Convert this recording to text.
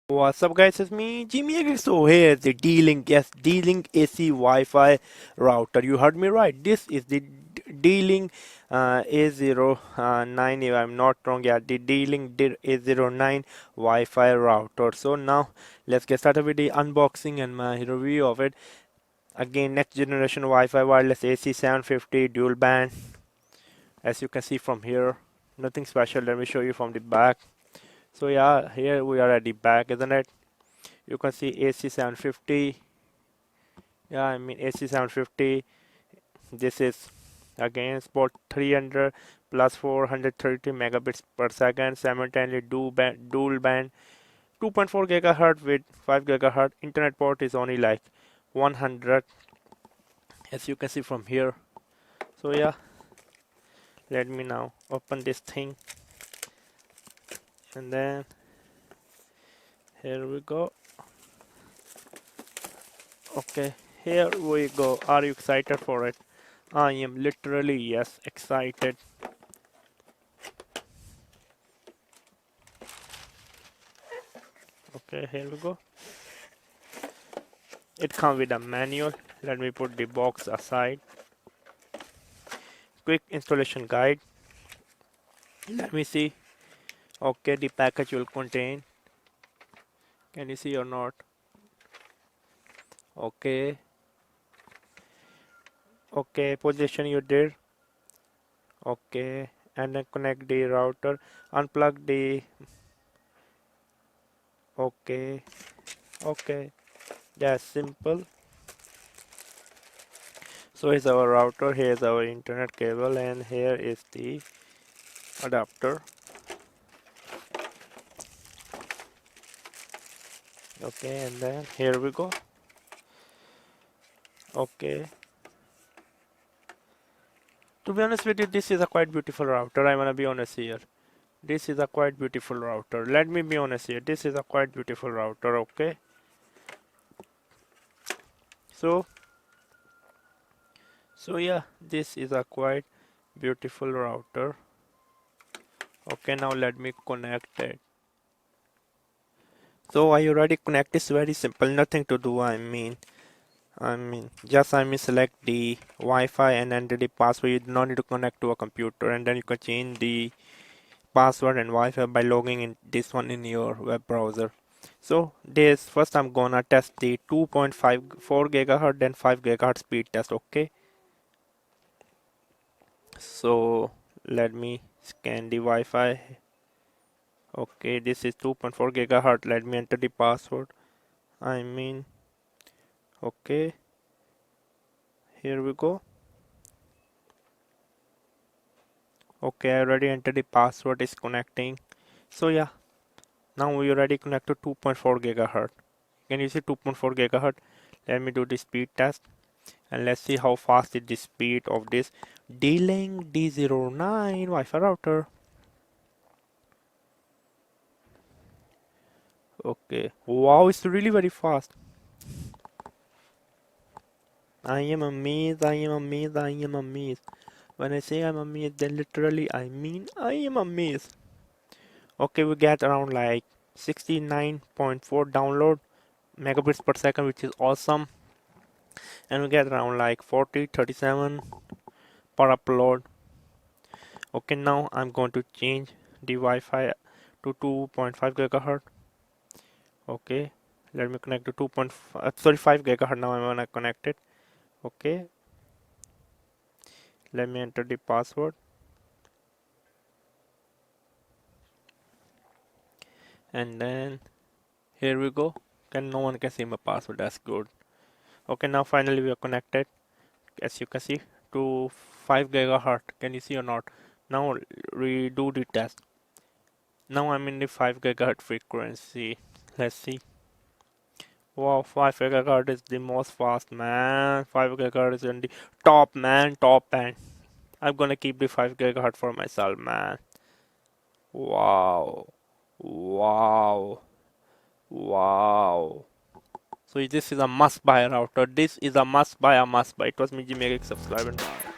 What's up guys, it's me Jimmy. So here's the D-Link, yes, D-Link AC Wi-Fi router. You heard me right. This is the D-Link A09, if I'm not wrong. Yeah, the D-Link DIR-809 Wi-Fi router. So now let's get started with the unboxing and my review of it. Again, next generation Wi-Fi wireless AC750 dual band. As you can see from here, nothing special. Let me show you from the back. So yeah, here we are at the back, isn't it? You can see AC750. Yeah, I mean AC750. This is again sport 300 plus 430 megabits per second, simultaneously dual band 2.4 gigahertz with 5 gigahertz. Internet port is only like 100, as you can see from here. So yeah, let me now open this thing, and then here we go. Okay, here we go. Are you excited for it? I am literally, yes, excited. Okay, here we go. It comes with a manual. Let me put the box aside. Quick installation guide. Let me see. Okay, the package will contain. Can you see or not? Okay. Okay, position you did. Okay, and then connect the router. Unplug the. Okay. Okay. That's simple. So here's our router. Here's our internet cable, and here is the adapter. Okay, and then here we go. Okay, to be honest with you, this is a quite beautiful router. I wanna be honest here. This is a quite beautiful router. Let me be honest here. This is a quite beautiful router. Okay, so yeah, this is a quite beautiful router. Okay, now let me connect it. So are you ready? Connect is very simple, nothing to do. Just select the Wi-Fi and enter the password. You do not need to connect to a computer, and then you can change the password and Wi-Fi by logging in this one in your web browser. So this first I'm gonna test the 2.54 gigahertz and 5 gigahertz speed test. Okay, so let me scan the Wi-Fi. Okay, this is 2.4 gigahertz. Let me enter the password. Okay, here we go. Okay, I already entered the password. Is connecting. So yeah, now we already connect to 2.4 gigahertz. Can you see 2.4 gigahertz? Let me do the speed test, and let's see how fast is the speed of this D-Link D09 Wi-Fi router. Okay, wow, it's really very fast. I am amazed, I am amazed, I am amazed. When I say I'm amazed, then literally I mean I am amazed. Okay, we get around like 69.4 download megabits per second, which is awesome. And we get around like 37 per upload. Okay, now I'm going to change the Wi-Fi to 2.5 gigahertz. Okay, let me connect to 5 gigahertz. Now I'm gonna connect it. Okay, let me enter the password, and then here we go. No one can see my password. That's good. Okay, now finally we are connected. As you can see, to 5 gigahertz. Can you see or not? Now redo the test. Now I'm in the 5 gigahertz frequency. Let's see. Wow, 5 gigahertz is the most fast, man. 5 gigahertz is in the top, man, top end. I'm gonna keep the 5 gigahertz for myself, man. Wow, wow, wow. So this is a must buy router. This is a must buy, a must buy. It was me, Jimmy. Subscribe and bye.